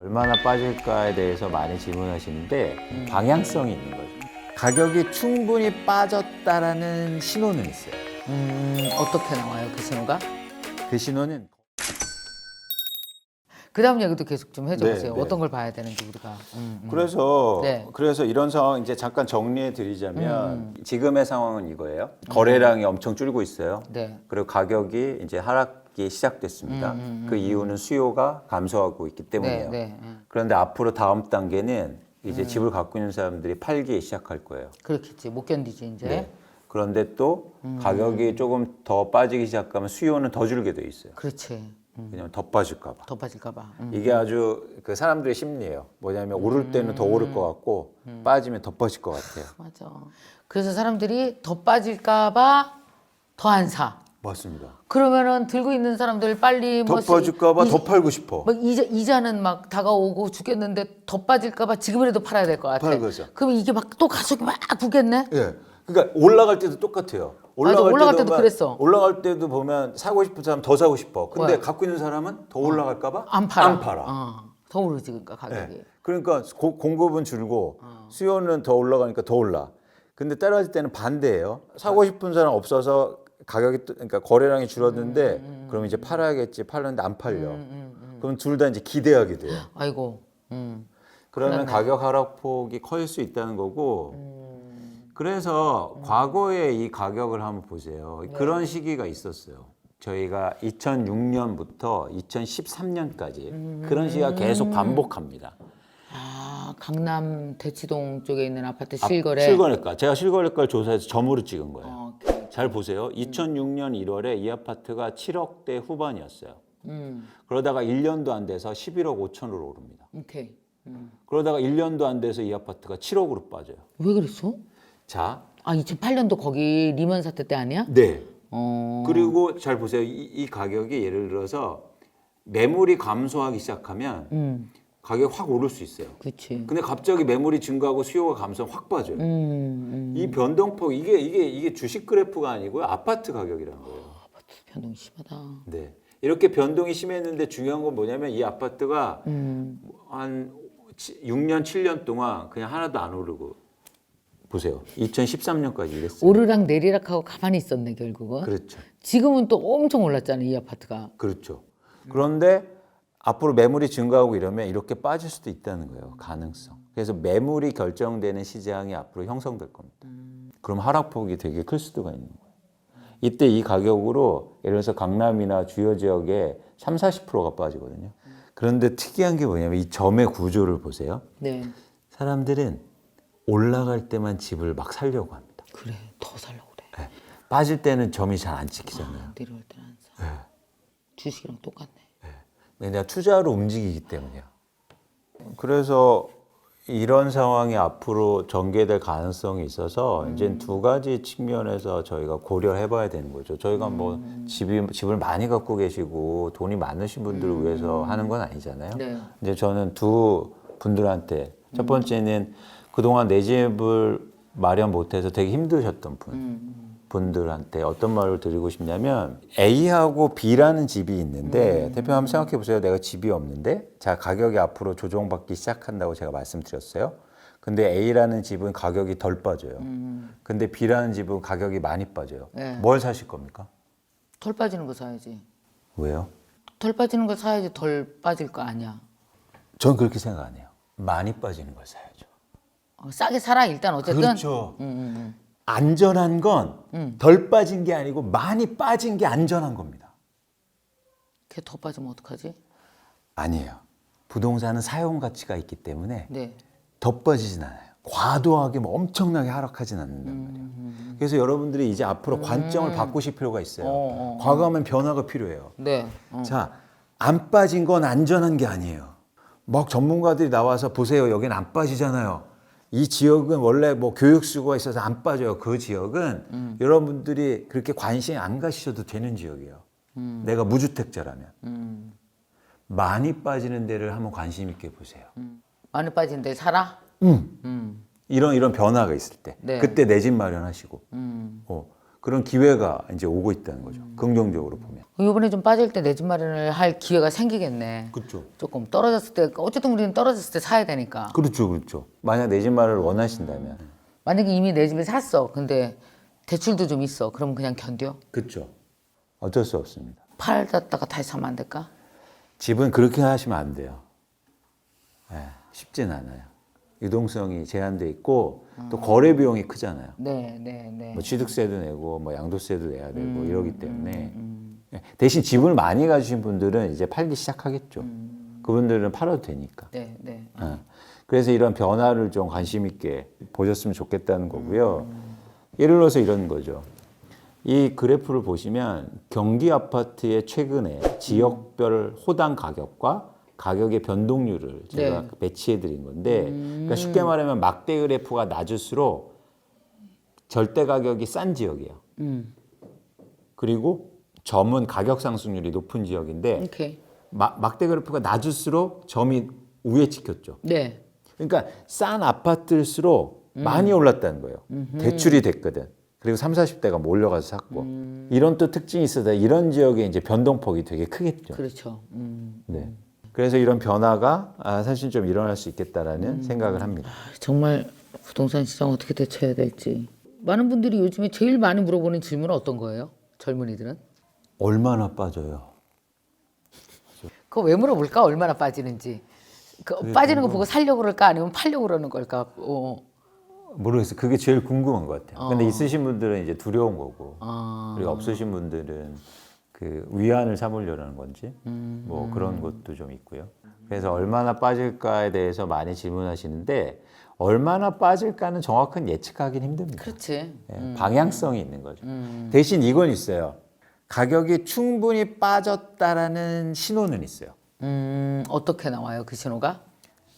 얼마나 빠질까에 대해서 많이 질문하시는데 방향성이 있는 거죠. 가격이 충분히 빠졌다라는 신호는 있어요. 어떻게 나와요, 그 신호가? 그 신호는 그 다음 얘기도 계속 좀 해줘 네, 보세요. 네. 어떤 걸 봐야 되는지 우리가. 네. 그래서 이런 상황 이제 잠깐 정리해 드리자면 지금의 상황은 이거예요. 거래량이 엄청 줄고 있어요. 네. 그리고 가격이 이제 하락이 시작됐습니다. 그 이유는 수요가 감소하고 있기 때문이에요. 네. 그런데 앞으로 다음 단계는 이제 집을 갖고 있는 사람들이 팔기 시작할 거예요. 그렇겠지. 못 견디지 이제. 네. 그런데 또 가격이 조금 더 빠지기 시작하면 수요는 더 줄게 돼 있어요. 그렇지. 왜냐면 더 빠질까 봐. 더 빠질까 봐. 이게 아주 그 사람들의 심리예요. 뭐냐면 오를 때는 더 오를 것 같고 빠지면 더 빠질 것 같아요. 맞아. 그래서 사람들이 더 빠질까 봐 더 안 사. 맞습니다. 그러면은 들고 있는 사람들 빨리 더 빠질까 봐 더 팔고 싶어. 막 이자는 막 다가오고 죽겠는데 더 빠질까 봐 지금이라도 팔아야 될 것 같아. 팔아야 되죠. 그럼 이게 막 또 가속이 막 붙겠네. 예. 그러니까 올라갈 때도 똑같아요. 맞아, 올라갈 때도 그랬어. 올라갈 때도 보면 사고 싶은 사람 더 사고 싶어. 근데 뭐야? 갖고 있는 사람은 더 올라갈까 봐 안 팔아. 안 팔아. 더 오르지 그러니까 가격이. 예. 그러니까 공급은 줄고 수요는 더 올라가니까 더 올라. 근데 떨어질 때는 반대예요. 사고 싶은 사람 없어서 가격이 그러니까 거래량이 줄었는데 그럼 이제 팔아야겠지. 팔는데 안 팔려. 그럼 둘 다 이제 기대하게 돼요. 아이고. 그러면 그러네. 가격 하락폭이 커질 수 있다는 거고. 그래서 과거에 이 가격을 한번 보세요. 그런 시기가 있었어요. 저희가 2006년부터 2013년까지 그런 시기가 계속 반복합니다. 아 강남 대치동 쪽에 있는 아파트 실거래. 실거래가. 제가 실거래가를 조사해서 점으로 찍은 거예요. 오케이. 잘 보세요. 2006년 1월에 이 아파트가 7억대 후반이었어요. 그러다가 1년도 안 돼서 11억 5천으로 오릅니다. 오케이. 그러다가 1년도 안 돼서 이 아파트가 7억으로 빠져요. 왜 그랬어? 자, 아 2008년도 거기 리먼 사태 때 아니야? 네. 어. 그리고 잘 보세요. 이 가격이 예를 들어서 매물이 감소하기 시작하면 가격이 확 오를 수 있어요. 그렇지. 근데 갑자기 매물이 증가하고 수요가 감소하면 확 빠져요. 이 변동폭 이게 주식 그래프가 아니고요. 아파트 가격이라는 거예요. 아파트 변동 심하다. 네. 이렇게 변동이 심했는데 중요한 건 뭐냐면 이 아파트가 한 6년, 7년 동안 그냥 하나도 안 오르고 보세요. 2013년까지 이랬어요. 오르락 내리락하고 가만히 있었네 결국은. 그렇죠. 지금은 또 엄청 올랐잖아 이 아파트가. 그렇죠. 그런데 앞으로 매물이 증가하고 이러면 이렇게 빠질 수도 있다는 거예요. 가능성. 그래서 매물이 결정되는 시장이 앞으로 형성될 겁니다. 그럼 하락폭이 되게 클 수도가 있는 거예요. 이때 이 가격으로 예를 들어서 강남이나 주요 지역에 30~40%가 빠지거든요. 그런데 특이한 게 뭐냐면 이 점의 구조를 보세요. 네. 사람들은 올라갈 때만 집을 막 살려고 합니다. 그래 더 살려고 그래. 네. 빠질 때는 점이 잘 안 찍히잖아요. 내려올 때는 안 사. 주식이랑 똑같네. 왜냐 투자로 움직이기 때문이야. 그래서 이런 상황이 앞으로 전개될 가능성이 있어서 이제 두 가지 측면에서 저희가 고려를 해봐야 되는 거죠. 저희가 뭐 집을 많이 갖고 계시고 돈이 많으신 분들을 위해서 하는 건 아니잖아요. 네. 이제 저는 두 분들한테 첫 번째는 그동안 내 집을 마련 못해서 되게 힘드셨던 분들한테 어떤 말을 드리고 싶냐면 A하고 B라는 집이 있는데 대표 한번 생각해 보세요. 내가 집이 없는데 자 가격이 앞으로 조정받기 시작한다고 제가 말씀드렸어요. 근데 A라는 집은 가격이 덜 빠져요. 근데 B라는 집은 가격이 많이 빠져요. 네. 뭘 사실 겁니까? 덜 빠지는 거 사야지. 왜요? 덜 빠지는 거 사야지 덜 빠질 거 아니야. 전 그렇게 생각 안 해요. 많이 빠지는 걸 사야죠. 싸게 살아 일단 어쨌든. 그렇죠. 안전한 건 덜 빠진 게 아니고 많이 빠진 게 안전한 겁니다. 걔 더 빠지면 어떡하지? 아니에요. 부동산은 사용 가치가 있기 때문에 네. 더 빠지진 않아요. 과도하게 뭐 엄청나게 하락하진 않는단 말이에요. 그래서 여러분들이 이제 앞으로 관점을 바꾸실 필요가 있어요. 과감한 변화가 필요해요. 네. 자, 안 빠진 건 안전한 게 아니에요. 막 전문가들이 나와서 보세요. 여긴 안 빠지잖아요. 이 지역은 원래 뭐 교육수가 있어서 안 빠져요. 그 지역은 여러분들이 그렇게 관심이 안 가셔도 되는 지역이에요. 내가 무주택자라면. 많이 빠지는 데를 한번 관심 있게 보세요. 많이 빠진 데 살아? 이런 변화가 있을 때. 네. 그때 내 집 마련하시고. 그런 기회가 이제 오고 있다는 거죠. 긍정적으로 보면. 이번에 좀 빠질 때 내 집 마련을 할 기회가 생기겠네. 그렇죠. 조금 떨어졌을 때 어쨌든 우리는 떨어졌을 때 사야 되니까. 그렇죠, 그렇죠. 만약 내 집 마련을 원하신다면. 만약에 이미 내 집을 샀어. 근데 대출도 좀 있어. 그럼 그냥 견뎌? 그렇죠. 어쩔 수 없습니다. 팔았다가 다시 사면 안 될까? 집은 그렇게 하시면 안 돼요. 쉽진 않아요. 유동성이 제한돼 있고 또 거래 비용이 크잖아요. 네, 네, 네. 뭐 취득세도 내고 뭐 양도세도 내야 되고 이러기 때문에 대신 집을 많이 가지신 분들은 이제 팔기 시작하겠죠. 그분들은 팔아도 되니까. 네, 네. 그래서 이런 변화를 좀 관심 있게 보셨으면 좋겠다는 거고요. 예를 들어서 이런 거죠. 이 그래프를 보시면 경기 아파트의 최근에 지역별 호당 가격과 가격의 변동률을 제가 네. 배치해 드린 건데 그러니까 쉽게 말하면 막대 그래프가 낮을수록 절대 가격이 싼 지역이에요. 그리고 점은 가격 상승률이 높은 지역인데 오케이. 막대 그래프가 낮을수록 점이 우에 찍혔죠. 네. 그러니까 싼 아파트일수록 많이 올랐다는 거예요. 대출이 됐거든. 그리고 30, 40대가 몰려가서 샀고 이런 또 특징이 있어서 이런 지역의 이제 변동폭이 되게 크겠죠. 그렇죠. 네. 그래서 이런 변화가 사실 좀 일어날 수 있겠다라는 생각을 합니다. 정말 부동산 시장 어떻게 대처해야 될지. 많은 분들이 요즘에 제일 많이 물어보는 질문은 어떤 거예요? 젊은이들은? 얼마나 빠져요? 그거 왜 물어볼까? 얼마나 빠지는지. 빠지는 거 보고 살려고 그럴까? 아니면 팔려고 그러는 걸까? 모르겠어요. 그게 제일 궁금한 것 같아요. 근데 있으신 분들은 이제 두려운 거고, 아. 그리고 없으신 분들은 그 위안을 삼으려는 건지, 뭐 그런 것도 좀 있고요. 그래서 얼마나 빠질까에 대해서 많이 질문하시는데, 얼마나 빠질까는 정확한 예측하기는 힘듭니다. 그렇지. 방향성이 있는 거죠. 대신 이건 있어요. 가격이 충분히 빠졌다라는 신호는 있어요. 어떻게 나와요? 그 신호가?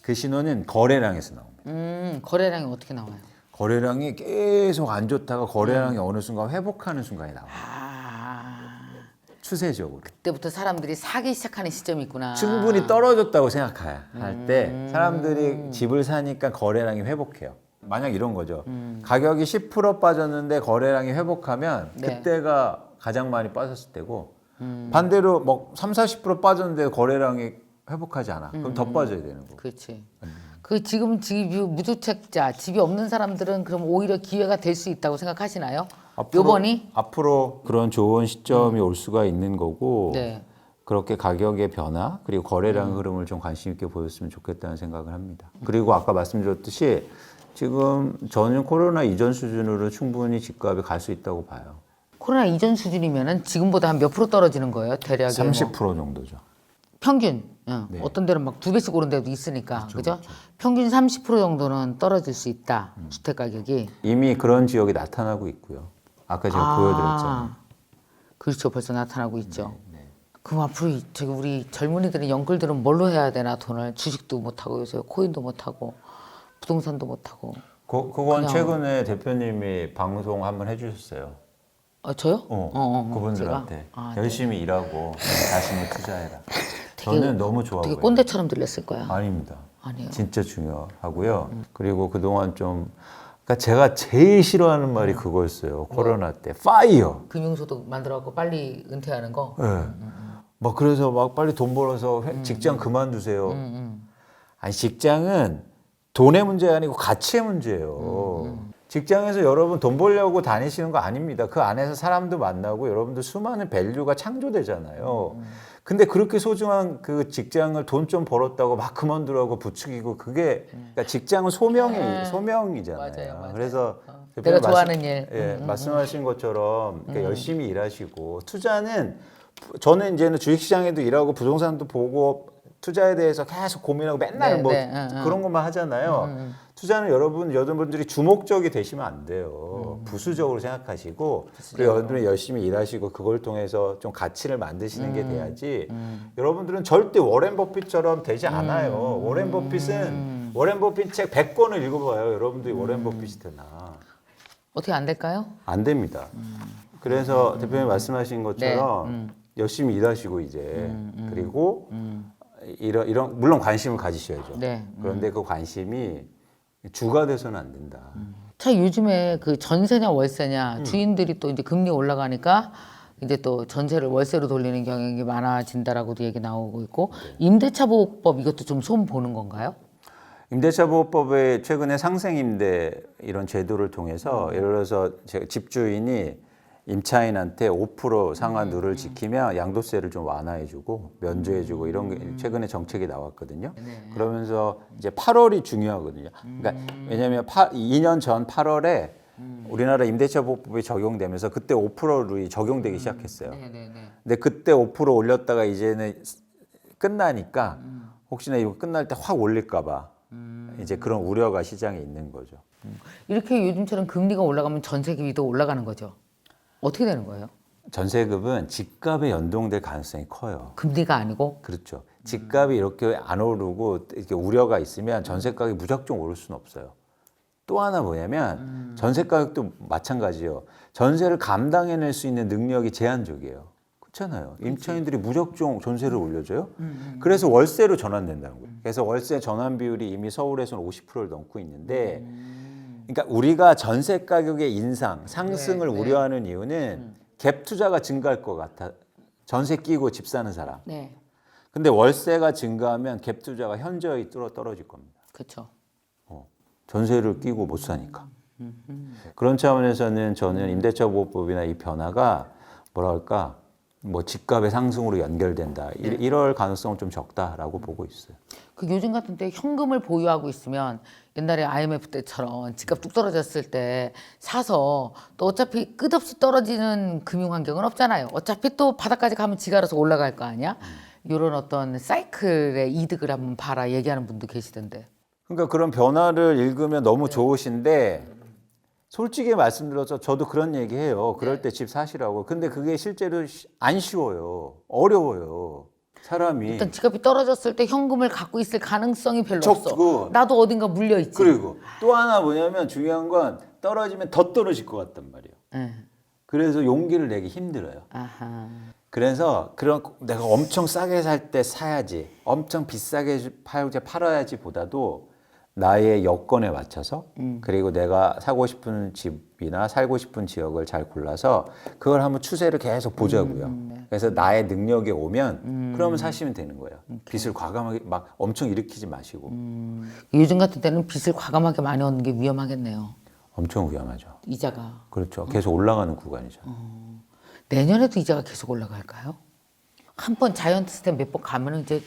그 신호는 거래량에서 나옵니다. 거래량이 어떻게 나와요? 거래량이 계속 안 좋다가 거래량이 어느 순간 회복하는 순간이 나와요. 추세적으로. 그때부터 사람들이 사기 시작하는 시점이 있구나. 충분히 떨어졌다고 생각할 때 사람들이 집을 사니까 거래량이 회복해요. 만약 이런 거죠. 가격이 10% 빠졌는데 거래량이 회복하면 네. 그때가 가장 많이 빠졌을 때고 반대로 뭐 3, 40% 빠졌는데 거래량이 회복하지 않아. 그럼 더 빠져야 되는 거고. 그렇지. 그 지금 집이 무주택자, 집이 없는 사람들은 그럼 오히려 기회가 될 수 있다고 생각하시나요? 요번이? 앞으로 그런 좋은 시점이 올 수가 있는 거고 네. 그렇게 가격의 변화 그리고 거래량 흐름을 좀 관심 있게 보였으면 좋겠다는 생각을 합니다. 그리고 아까 말씀드렸듯이 지금 저는 코로나 이전 수준으로 충분히 집값이 갈 수 있다고 봐요. 코로나 이전 수준이면은 지금보다 한 몇 프로 떨어지는 거예요? 대략 30% 정도죠. 평균. 네. 어떤 데는 막 2배씩 오른 데도 있으니까. 그죠? 평균 30% 정도는 떨어질 수 있다. 주택 가격이. 이미 그런 지역이 나타나고 있고요. 아까 제가 보여드렸잖아요. 그렇죠. 벌써 나타나고 있죠. 네. 그럼 앞으로 저기 우리 젊은이들은 영끌들은 뭘로 해야 되나 돈을 주식도 못 하고 요새 코인도 못 하고 부동산도 못 하고. 그건 최근에 대표님이 방송 한번 해주셨어요. 저요? 그분들한테 제가? 열심히 일하고 자신을 투자해라. 저는 너무 좋아 되게 보여요. 꼰대처럼 들렸을 거야. 아닙니다. 아니에요. 진짜 중요하고요. 그리고 그동안 좀 그러니까 제가 제일 싫어하는 말이 그거였어요. 코로나 때 파이어. 금융소득 만들어갖고 빨리 은퇴하는 거. 네. 막 그래서 막 빨리 돈 벌어서 직장 그만두세요. 아니 직장은 돈의 문제가 아니고 가치의 문제예요. 직장에서 여러분 돈 벌려고 다니시는 거 아닙니다. 그 안에서 사람도 만나고 여러분들 수많은 밸류가 창조되잖아요. 근데 그렇게 소중한 그 직장을 돈 좀 벌었다고 막 그만두라고 부추기고 그게 그러니까 직장은 소명이잖아요. 맞아요. 그래서 내가 좋아하는 일. 예, 말씀하신 것처럼 그러니까 열심히 일하시고 투자는 저는 이제는 주식시장에도 일하고 부동산도 보고 투자에 대해서 계속 고민하고 맨날 그런 것만 하잖아요. 투자는 여러분들이 주목적이 되시면 안 돼요. 부수적으로 생각하시고 그리고 여러분들이 열심히 일하시고 그걸 통해서 좀 가치를 만드시는 게 돼야지 여러분들은 절대 워렌 버핏처럼 되지 않아요. 워렌 버핏 책 100권을 읽어봐요. 여러분들이 워렌 버핏이 되나. 어떻게 안 될까요? 안 됩니다. 그래서 대표님 말씀하신 것처럼 열심히 일하시고 이제 그리고 이런 물론 관심을 가지셔야죠. 네. 그런데 그 관심이 주가 돼서는 안 된다. 자, 요즘에 그 전세냐 월세냐 주인들이 또 이제 금리 올라가니까 이제 또 전세를 월세로 돌리는 경향이 많아진다라고도 얘기 나오고 있고 임대차 보호법 이것도 좀 손 보는 건가요? 임대차 보호법의 최근에 상생임대 이런 제도를 통해서 예를 들어서 집주인이 임차인한테 5% 상한율을 지키면 양도세를 좀 완화해주고 면제해주고 이런 게 최근에 정책이 나왔거든요. 그러면서 이제 8월이 중요하거든요. 그러니까 왜냐하면 2년 전 8월에 우리나라 임대차 보호법이 적용되면서 그때 5%로 적용되기 시작했어요. 근데 그때 5% 올렸다가 이제는 끝나니까 혹시나 이거 끝날 때 확 올릴까봐 이제 그런 우려가 시장에 있는 거죠. 이렇게 요즘처럼 금리가 올라가면 전세금리도 올라가는 거죠. 어떻게 되는 거예요? 전세급은 집값에 연동될 가능성이 커요. 금리가 아니고? 그렇죠. 집값이 이렇게 안 오르고 이렇게 우려가 있으면 전세 가격이 무작정 오를 수는 없어요. 또 하나 뭐냐면 전세 가격도 마찬가지예요. 전세를 감당해낼 수 있는 능력이 제한적이에요. 그렇잖아요. 임차인들이 무작정 전세를 올려줘요. 그래서 월세로 전환된다는 거예요. 그래서 월세 전환 비율이 이미 서울에서는 50%를 넘고 있는데 그러니까 우리가 전세 가격의 인상, 상승을 우려하는 이유는 갭 투자가 증가할 것 같아. 전세 끼고 집 사는 사람. 네. 근데 월세가 증가하면 갭 투자가 현저히 떨어질 겁니다. 그렇죠. 전세를 끼고 못 사니까. 그런 차원에서는 저는 임대차 보호법이나 이 변화가 뭐랄까 뭐 집값의 상승으로 연결된다. 이럴 가능성은 좀 적다라고 보고 있어요. 그 요즘 같은 때 현금을 보유하고 있으면 옛날에 IMF 때처럼 집값 뚝 떨어졌을 때 사서 또 어차피 끝없이 떨어지는 금융 환경은 없잖아요. 어차피 또 바닥까지 가면 지가 알아서 올라갈 거 아니야? 이런 어떤 사이클의 이득을 한번 봐라 얘기하는 분도 계시던데. 그러니까 그런 변화를 읽으면 너무 좋으신데 솔직히 말씀드려서 저도 그런 얘기해요. 그럴 때 집 사시라고. 근데 그게 실제로 안 쉬워요. 어려워요. 사람이. 일단 집값이 떨어졌을 때 현금을 갖고 있을 가능성이 별로 적고. 없어. 나도 어딘가 물려 있지. 그리고 또 하나 뭐냐면 중요한 건 떨어지면 더 떨어질 것 같단 말이에요. 그래서 용기를 내기 힘들어요. 아하. 그래서 그런 내가 엄청 싸게 살 때 사야지, 엄청 비싸게 팔아야지 보다도 나의 여건에 맞춰서 그리고 내가 사고 싶은 집이나 살고 싶은 지역을 잘 골라서 그걸 한번 추세를 계속 보자고요. 그래서 나의 능력에 오면 그러면 사시면 되는 거예요. 빚을 과감하게 막 엄청 일으키지 마시고. 요즘 같은 때는 빚을 과감하게 많이 얻는 게 위험하겠네요. 엄청 위험하죠. 이자가. 그렇죠. 계속 올라가는 구간이죠. 내년에도 이자가 계속 올라갈까요? 한 번 자이언트 스텝 몇 번 가면은 이제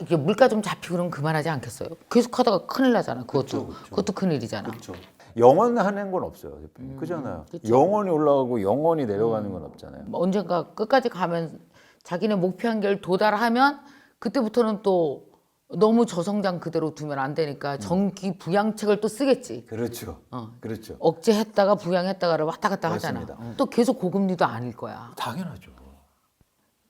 이게 물가 좀 잡히고 그러면 그만하지 않겠어요? 계속 하다가 큰일 나잖아. 그것도 큰일이잖아. 영원하는 건 없어요. 대표님. 그잖아요. 영원히 올라가고 영원히 내려가는 건 없잖아요. 언젠가 끝까지 가면 자기네 목표 한계를 도달하면 그때부터는 또 너무 저성장 그대로 두면 안 되니까 정기 부양책을 또 쓰겠지. 그렇죠. 그렇죠. 억제했다가 부양했다가를 왔다 갔다 맞습니다. 하잖아. 또 계속 고금리도 아닐 거야. 당연하죠.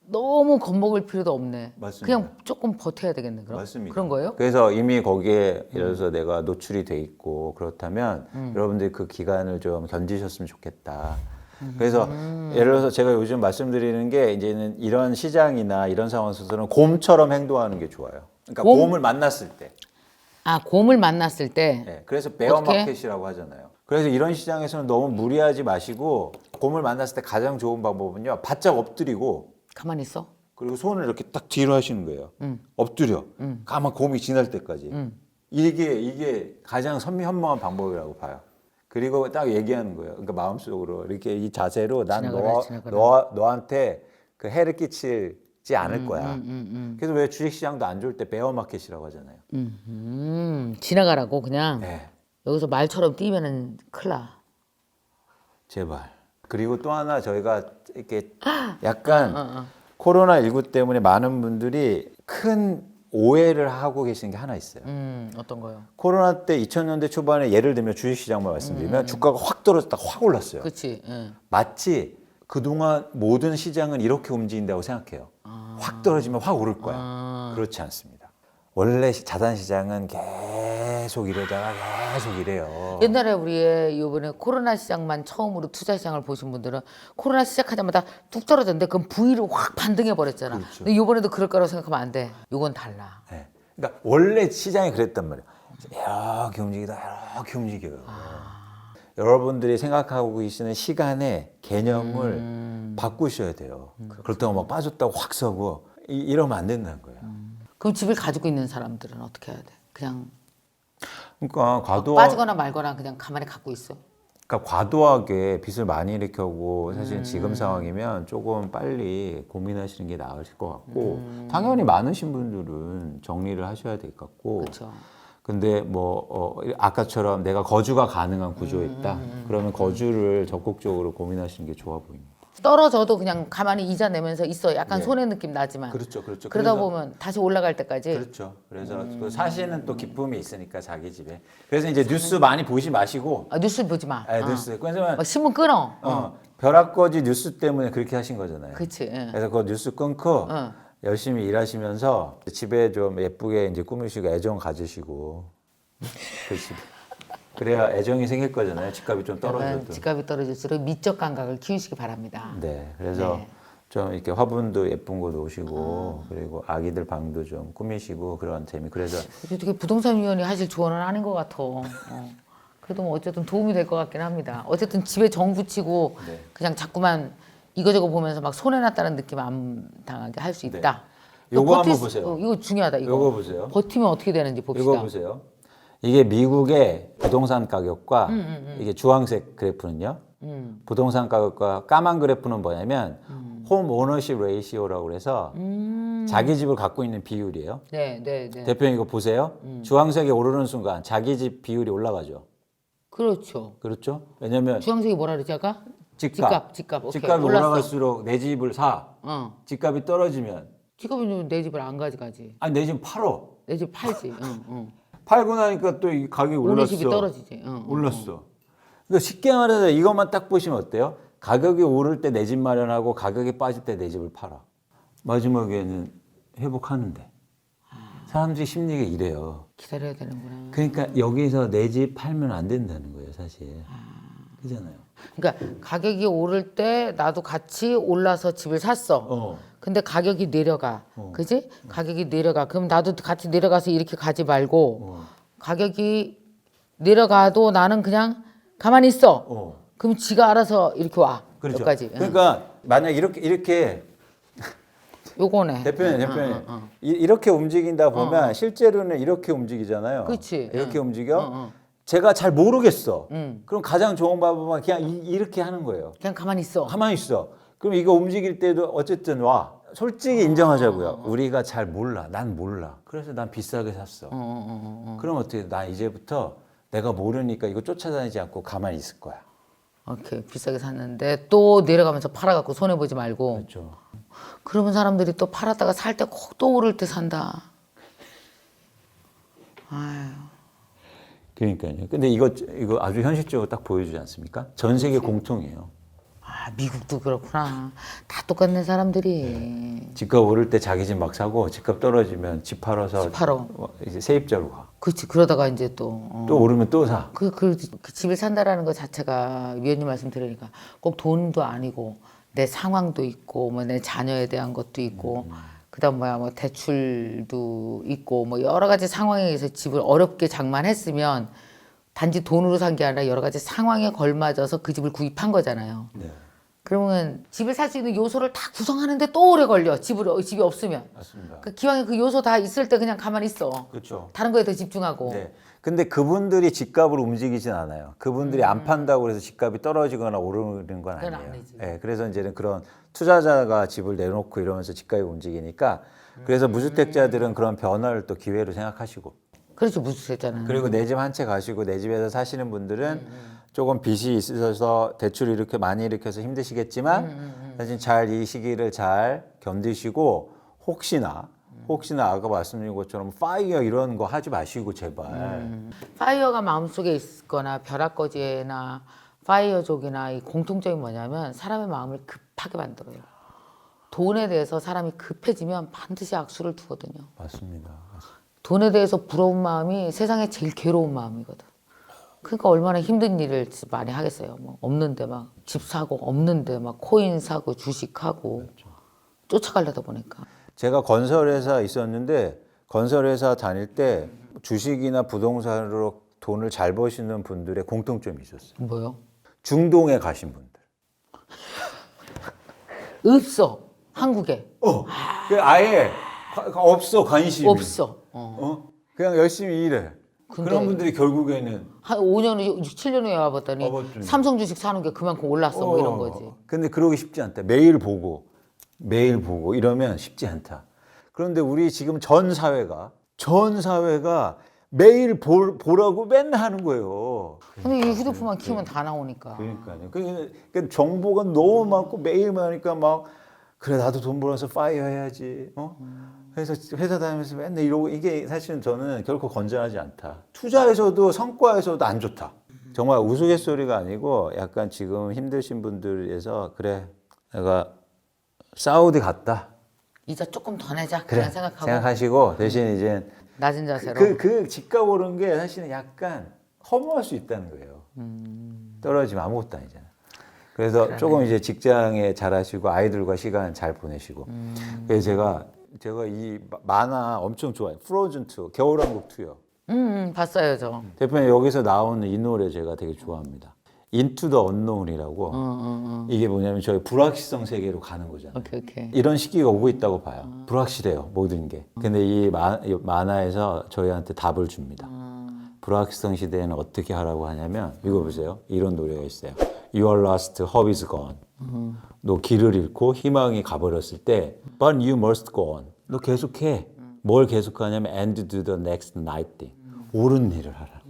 너무 겁먹을 필요도 없네. 맞습니다. 그냥 조금 버텨야 되겠네. 그럼. 맞습니다. 그런 거예요? 그래서 이미 거기에 예를 들어서 내가 노출이 돼 있고 그렇다면 여러분들이 그 기간을 좀 견디셨으면 좋겠다. 그래서 예를 들어서 제가 요즘 말씀드리는 게 이제는 이런 시장이나 이런 상황에서는 곰처럼 행동하는 게 좋아요. 그러니까 곰을 만났을 때. 아, 곰을 만났을 때. 네, 그래서 베어마켓이라고 하잖아요. 그래서 이런 시장에서는 너무 무리하지 마시고 곰을 만났을 때 가장 좋은 방법은요. 바짝 엎드리고 가만히 있어. 그리고 손을 이렇게 딱 뒤로 하시는 거예요. 엎드려. 가만 곰이 지날 때까지. 이게 가장 현명한 방법이라고 봐요. 그리고 딱 얘기하는 거예요. 그러니까 마음속으로 이렇게 이 자세로 난 너한테 그 해를 끼치지 않을 거야. 그래서 왜 주식시장도 안 좋을 때 베어마켓이라고 하잖아요. 지나가라고 그냥. 네. 여기서 말처럼 뛰면은 큰일 나. 제발. 그리고 또 하나 저희가 이렇게 약간 코로나19 때문에 많은 분들이 큰 오해를 하고 계시는 게 하나 있어요. 어떤 거요? 코로나 때 2000년대 초반에 예를 들면 주식시장만 말씀드리면 주가가 확 떨어졌다가 확 올랐어요. 그렇지. 마치 그동안 모든 시장은 이렇게 움직인다고 생각해요. 확 떨어지면 확 오를 거야. 그렇지 않습니다. 원래 자산시장은 계속 이러다가 계속 이래요. 옛날에 우리 이번에 코로나 시장만 처음으로 투자 시장을 보신 분들은 코로나 시작하자마자 뚝 떨어졌는데 그건 V로 확 반등해 버렸잖아. 그렇죠. 근데 이번에도 그럴 거라고 생각하면 안 돼. 이건 달라. 네. 그러니까 원래 시장이 그랬단 말이에요. 이렇게 움직이다 이렇게 움직여요. 여러분들이 생각하고 계시는 시간의 개념을 바꾸셔야 돼요. 그렇다고 막 빠졌다고 확 서고 이러면 안 된다는 거예요. 그럼 집을 가지고 있는 사람들은 어떻게 해야 돼? 그냥 그러니까 빠지거나 말거나 그냥 가만히 갖고 있어. 그러니까 과도하게 빚을 많이 일으켜고 사실 지금 상황이면 조금 빨리 고민하시는 게 나으실 것 같고 당연히 많으신 분들은 정리를 하셔야 될 것 같고 그렇죠. 근데 뭐 아까처럼 내가 거주가 가능한 구조에 있다 그러면 거주를 적극적으로 고민하시는 게 좋아 보입니다. 떨어져도 그냥 가만히 이자 내면서 있어. 약간 네. 손해 느낌 나지만. 그렇죠. 그러다 그래서- 보면 다시 올라갈 때까지. 그렇죠. 그래서 그 사시는 또 기쁨이 있으니까 자기 집에. 그래서 이제 뉴스 많이 보지 마시고 뉴스 보지 마. 뉴스. 왜냐면 막 신문 끊어. 벼락거지 뉴스 때문에 그렇게 하신 거잖아요. 그치. 예. 그래서 그 뉴스 끊고 열심히 일하시면서 집에 좀 예쁘게 이제 꾸미시고 애정 가지시고 그 집에. 그래야 애정이 생길 거잖아요. 집값이 좀 떨어져도. 집값이 떨어질수록 미적 감각을 키우시기 바랍니다. 네. 그래서 네. 좀 이렇게 화분도 예쁜 거 놓으시고 그리고 아기들 방도 좀 꾸미시고 그런 재미. 그래서 어떻게 부동산위원이 하실 조언은 아닌 것 같아. 그래도 뭐 어쨌든 도움이 될 것 같긴 합니다. 어쨌든 집에 정 붙이고 네. 그냥 자꾸만 이거저거 보면서 막 손해났다는 느낌 안 당하게 할 수 있다. 또 요거 한번 버틸 수- 보세요. 이거 중요하다. 이거. 요거 보세요. 버티면 어떻게 되는지 봅시다. 이거 보세요. 이게 미국의 부동산 가격과 이게 주황색 그래프는요. 부동산 가격과 까만 그래프는 뭐냐면 홈 오너십 레이시오라고 그래서 자기 집을 갖고 있는 비율이에요. 네. 대표님 이거 보세요. 주황색이 오르는 순간 자기 집 비율이 올라가죠. 그렇죠. 그렇죠? 왜냐면 주황색이 뭐라 그러지 아까? 집값. 오케이. 집값이 올랐어. 올라갈수록 내 집을 사. 집값이 떨어지면 집값은 내 집을 안 가져가지. 아니 내 집 팔어. 내 집 팔지. 팔고 나니까 또 이 가격이 올랐어. 오너십이 떨어지지. 올랐어. 그러니까 쉽게 말해서 이것만 딱 보시면 어때요? 가격이 오를 때 내 집 마련하고 가격이 빠질 때 내 집을 팔아. 마지막에는 회복하는데. 사람들이 심리가 이래요. 기다려야 되는구나. 그러니까 여기서 내 집 팔면 안 된다는 거예요, 사실. 그잖아요. 그러니까 가격이 오를 때 나도 같이 올라서 집을 샀어. 근데 가격이 내려가. 그지? 가격이 내려가. 그럼 나도 같이 내려가서 이렇게 가지 말고 가격이 내려가도 나는 그냥 가만히 있어. 그럼 지가 알아서 이렇게 와. 그렇죠. 여기까지. 그러니까 만약 이렇게 요거네. 대표님 이렇게 움직인다 보면 실제로는 이렇게 움직이잖아요. 그치. 이렇게 움직여. 제가 잘 모르겠어. 그럼 가장 좋은 방법은 그냥 이렇게 하는 거예요. 그냥 가만히 있어. 가만히 있어. 그럼 이거 움직일 때도 어쨌든 와. 솔직히 인정하자고요. 우리가 잘 몰라. 난 몰라. 그래서 난 비싸게 샀어. 그럼 어떻게 나 이제부터 내가 모르니까 이거 쫓아다니지 않고 가만히 있을 거야. 오케이. 비싸게 샀는데 또 내려가면서 팔아갖고 손해보지 말고. 그렇죠. 그러면 사람들이 또 팔았다가 살 때 꼭 또 오를 때 산다. 아유. 그러니까요. 근데 이거 아주 현실적으로 딱 보여주지 않습니까? 전 세계 공통이에요. 아, 미국도 그렇구나. 다 똑같네 사람들이. 집값 오를 때 자기 집 막 사고 집값 떨어지면 집 팔아서 집 팔어. 이제 세입자로 가. 그렇지. 그러다가 이제 또. 또 오르면 또 사. 그 집을 산다라는 것 자체가 위원님 말씀 들으니까 꼭 돈도 아니고 내 상황도 있고 뭐 내 자녀에 대한 것도 있고 그다음 뭐 대출도 있고 뭐 여러 가지 상황에 의해서 집을 어렵게 장만했으면 단지 돈으로 산 게 아니라 여러 가지 상황에 걸맞아서 그 집을 구입한 거잖아요. 네, 그러면 집을 살 수 있는 요소를 다 구성하는데 또 오래 걸려. 집이 없으면. 맞습니다. 그 기왕에 그 요소 다 있을 때 그냥 가만히 있어. 그렇죠. 다른 거에 더 집중하고. 네. 근데 그분들이 집값으로 움직이진 않아요. 그분들이 안 판다고 해서 집값이 떨어지거나 오르는 건 그건 아니에요. 아니지. 네, 그래서 이제는 그런 투자자가 집을 내놓고 이러면서 집값이 움직이니까 그래서 무주택자들은 그런 변화를 또 기회로 생각하시고 그렇지 무주택자는. 그리고 내 집 한 채 가시고 내 집에서 사시는 분들은 조금 빚이 있으셔서 대출 이렇게 많이 일으켜서 힘드시겠지만 사실 잘 이 시기를 잘 견디시고 혹시나 아까 말씀드린 것처럼 파이어 이런 거 하지 마시고 제발. 파이어가 마음속에 있거나 벼락거지나 파이어족이나 이 공통점이 뭐냐면 사람의 마음을 급하게 만들어요. 돈에 대해서 사람이 급해지면 반드시 악수를 두거든요. 맞습니다. 돈에 대해서 부러운 마음이 세상에 제일 괴로운 마음이거든. 그러니까 얼마나 힘든 일을 많이 하겠어요. 뭐 없는데 막 집 사고 없는데 막 코인 사고 주식하고 쫓아가려다 보니까. 제가 건설회사 있었는데 건설회사 다닐 때 주식이나 부동산으로 돈을 잘 버시는 분들의 공통점이 있었어요. 뭐요? 중동에 가신 분들. 없어 한국에 아예 없어 관심이. 없어. 그냥 열심히 일해. 근데 그런 분들이 결국에는 한 5년, 6, 7년 후에 와봤더니 와봤더니. 삼성 주식 사는 게 그만큼 올랐어 뭐 이런 거지. 근데 그러기 쉽지 않다. 매일 보고 이러면 쉽지 않다. 그런데 우리 지금 전 사회가 매일 보라고 맨날 하는 거예요. 근데 이 휴대폰만 키우면 다 나오니까. 그러니까요. 그러니까 정보가 너무 많고 매일만 하니까 막 그래 나도 돈 벌어서 파이어 해야지. 그래서 회사 다니면서 맨날 이러고 이게 사실은 저는 결코 건전하지 않다. 투자에서도 성과에서도 안 좋다. 정말 우스갯소리가 아니고 약간 지금 힘드신 분들에서 그래 내가 사우디 갔다. 이자 조금 더 내자 그래 그냥 생각하고 생각하시고 대신 이제 낮은 자세로. 그 집값 오른 게 사실은 약간 허무할 수 있다는 거예요. 떨어지면 아무것도 아니잖아요. 그래서 그러네. 조금 이제 직장에 잘하시고 아이들과 시간 잘 보내시고. 그래서 제가 이 만화 엄청 좋아해요. 프로즌 2, 겨울왕국 2요. 봤어요 저. 대표님 여기서 나오는 이 노래 제가 되게 좋아합니다. Into the Unknown이라고. 이게 뭐냐면 저희 불확실성 세계로 가는 거잖아요. 오케이. 이런 시기가 오고 있다고 봐요. 불확실해요, 모든 게. 근데 이 만화에서 저희한테 답을 줍니다. 불확실성 시대에는 어떻게 하라고 하냐면 이거 보세요. 이런 노래가 있어요. You are lost, hope is gone. 너 길을 잃고 희망이 가버렸을 때 But you must go on. 너 계속해. 뭘 계속하냐면 And do the next night thing. 옳은 일을 하라.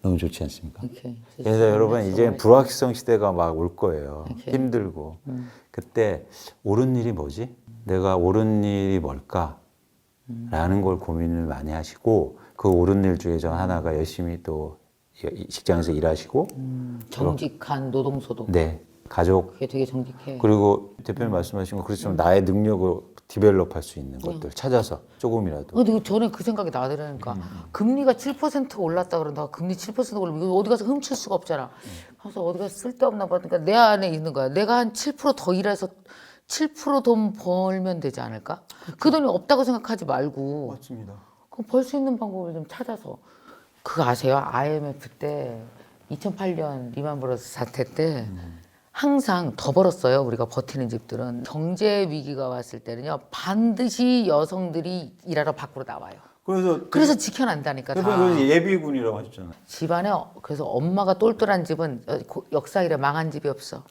너무 좋지 않습니까? 오케이. 그래서 여러분 이제 불확실성 시대가 막 올 거예요. 힘들고. 그때 옳은 일이 뭐지? 내가 옳은 일이 뭘까? 라는 걸 고민을 많이 하시고 그 옳은 일 중에 저 하나가 열심히 또 직장에서 일하시고 정직한 노동소득. 네 가족 그게 되게 정직해. 그리고 대표님 말씀하신 거 그렇지만 나의 능력을 디벨롭할 수 있는 것들 찾아서 조금이라도 근데 전에 그 생각이 나더라니까. 금리가 7% 올랐다 그런다. 금리 7% 올리면 이거 어디 가서 훔칠 수가 없잖아. 그래서 어디 가서 쓸데없나 보니까 내 안에 있는 거야. 내가 한 7%더 일해서 7%돈 벌면 되지 않을까? 그 돈이 없다고 생각하지 말고 맞습니다. 그 벌 수 있는 방법을 좀 찾아서. 그거 아세요? IMF 때 2008년 리만 브러스 사태 때 항상 더 벌었어요. 우리가 버티는 집들은. 경제 위기가 왔을 때는요. 반드시 여성들이 일하러 밖으로 나와요. 그래서 지켜낸다니까 다. 대표님 예비군이라고 하셨잖아요. 집안에 그래서 엄마가 똘똘한 집은 역사 이래 망한 집이 없어.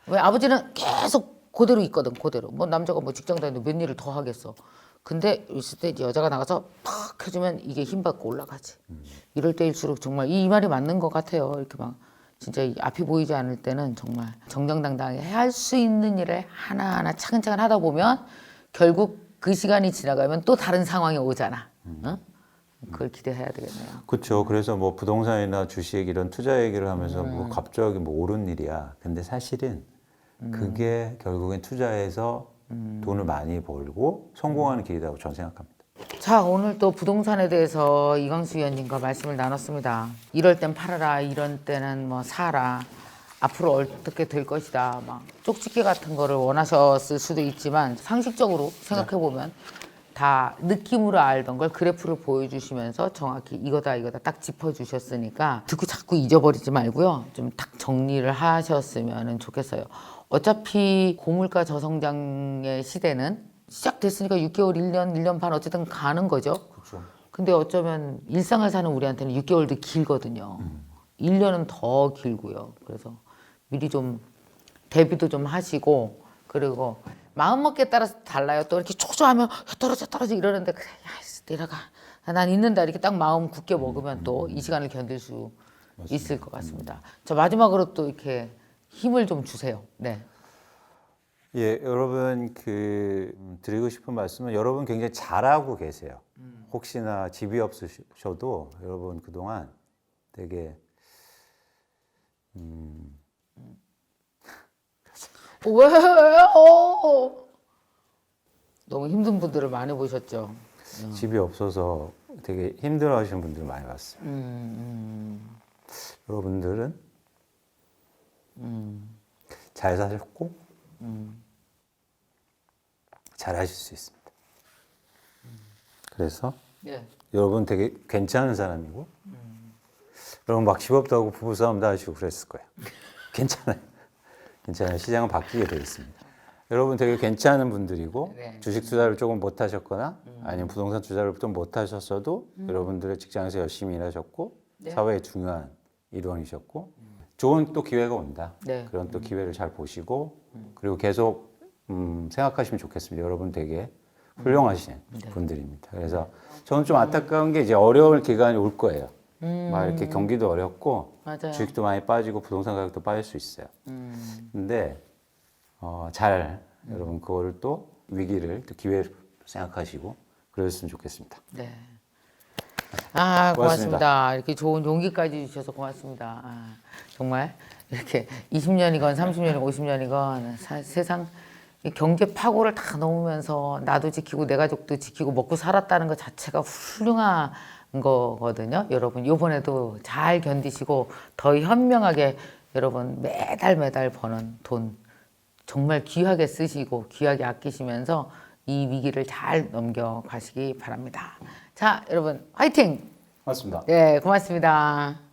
왜 아버지는 계속 그대로 있거든. 그대로. 뭐 남자가 뭐 직장 다니는데 몇 일을 더 하겠어. 근데 있을 때 여자가 나가서 팍 해주면 이게 힘 받고 올라가지. 이럴 때일수록 정말 이 말이 맞는 것 같아요. 이렇게 막 진짜 이 앞이 보이지 않을 때는 정말 정정당당하게 할 수 있는 일을 하나하나 차근차근 하다 보면 결국 그 시간이 지나가면 또 다른 상황이 오잖아. 응? 그걸 기대해야 되겠네요. 그렇죠. 그래서 뭐 부동산이나 주식 이런 투자 얘기를 하면서 뭐 갑자기 뭐 옳은 일이야. 근데 사실은 그게 결국엔 투자해서 돈을 많이 벌고 성공하는 길이라고 저는 생각합니다. 자, 오늘 또 부동산에 대해서 이광수 위원님과 말씀을 나눴습니다. 이럴 땐 팔아라, 이런 때는 뭐 사라. 앞으로 어떻게 될 것이다. 막 쪽집게 같은 거를 원하셨을 수도 있지만 상식적으로 생각해 보면 다 느낌으로 알던 걸 그래프를 보여주시면서 정확히 이거다 딱 짚어주셨으니까 듣고 자꾸 잊어버리지 말고요. 좀 딱 정리를 하셨으면 좋겠어요. 어차피 고물가 저성장의 시대는 시작됐으니까 6개월, 1년, 1년 반 어쨌든 가는 거죠. 그렇죠. 근데 어쩌면 일상을 사는 우리한테는 6개월도 길거든요. 1년은 더 길고요. 그래서 미리 좀 대비도 좀 하시고 그리고 마음먹기에 따라서 달라요. 또 이렇게 초조하면 떨어져 이러는데 그래 야 내려가 난 있는다 이렇게 딱 마음 굳게 먹으면 또 이 시간을 견딜 수 있을 것 같습니다. 자 마지막으로 또 이렇게 힘을 좀 주세요. 네. 예, 여러분 드리고 싶은 말씀은 여러분 굉장히 잘하고 계세요. 혹시나 집이 없으셔도 여러분 그동안 되게 왜요? 너무 힘든 분들을 많이 보셨죠. 집이 없어서 되게 힘들어하시는 분들 많이 봤어요. 여러분들은 잘 사셨고 잘 하실 수 있습니다. 그래서 예. 여러분 되게 괜찮은 사람이고 여러분 막 집업도 하고 부부싸움도 하시고 그랬을 거예요. 괜찮아요. 괜찮아요. 시장은 바뀌게 되어 있습니다. 여러분 되게 괜찮은 분들이고 네. 주식 투자를 조금 못 하셨거나 아니면 부동산 투자를 좀 못 하셨어도 여러분들의 직장에서 열심히 일하셨고 네. 사회의 중요한 일원이셨고 좋은 또 기회가 온다. 네. 그런 또 기회를 잘 보시고 그리고 계속 생각하시면 좋겠습니다. 여러분 되게 훌륭하신 분들입니다. 그래서 저는 좀 안타까운 게 이제 어려울 기간이 올 거예요. 막 이렇게 경기도 어렵고 맞아요. 주식도 많이 빠지고 부동산 가격도 빠질 수 있어요. 근데 잘 여러분 그거를 또 위기를 또 기회로 생각하시고 그러셨으면 좋겠습니다. 네. 아, 고맙습니다. 고맙습니다. 이렇게 좋은 용기까지 주셔서 고맙습니다. 아, 정말 이렇게 20년이건 30년이건 50년이건 세상 이 경제 파고를 다 넘으면서 나도 지키고 내 가족도 지키고 먹고 살았다는 것 자체가 훌륭한 거거든요. 여러분 이번에도 잘 견디시고 더 현명하게 여러분 매달 버는 돈 정말 귀하게 쓰시고 귀하게 아끼시면서 이 위기를 잘 넘겨가시기 바랍니다. 자, 여러분 화이팅! 고맙습니다. 네, 고맙습니다.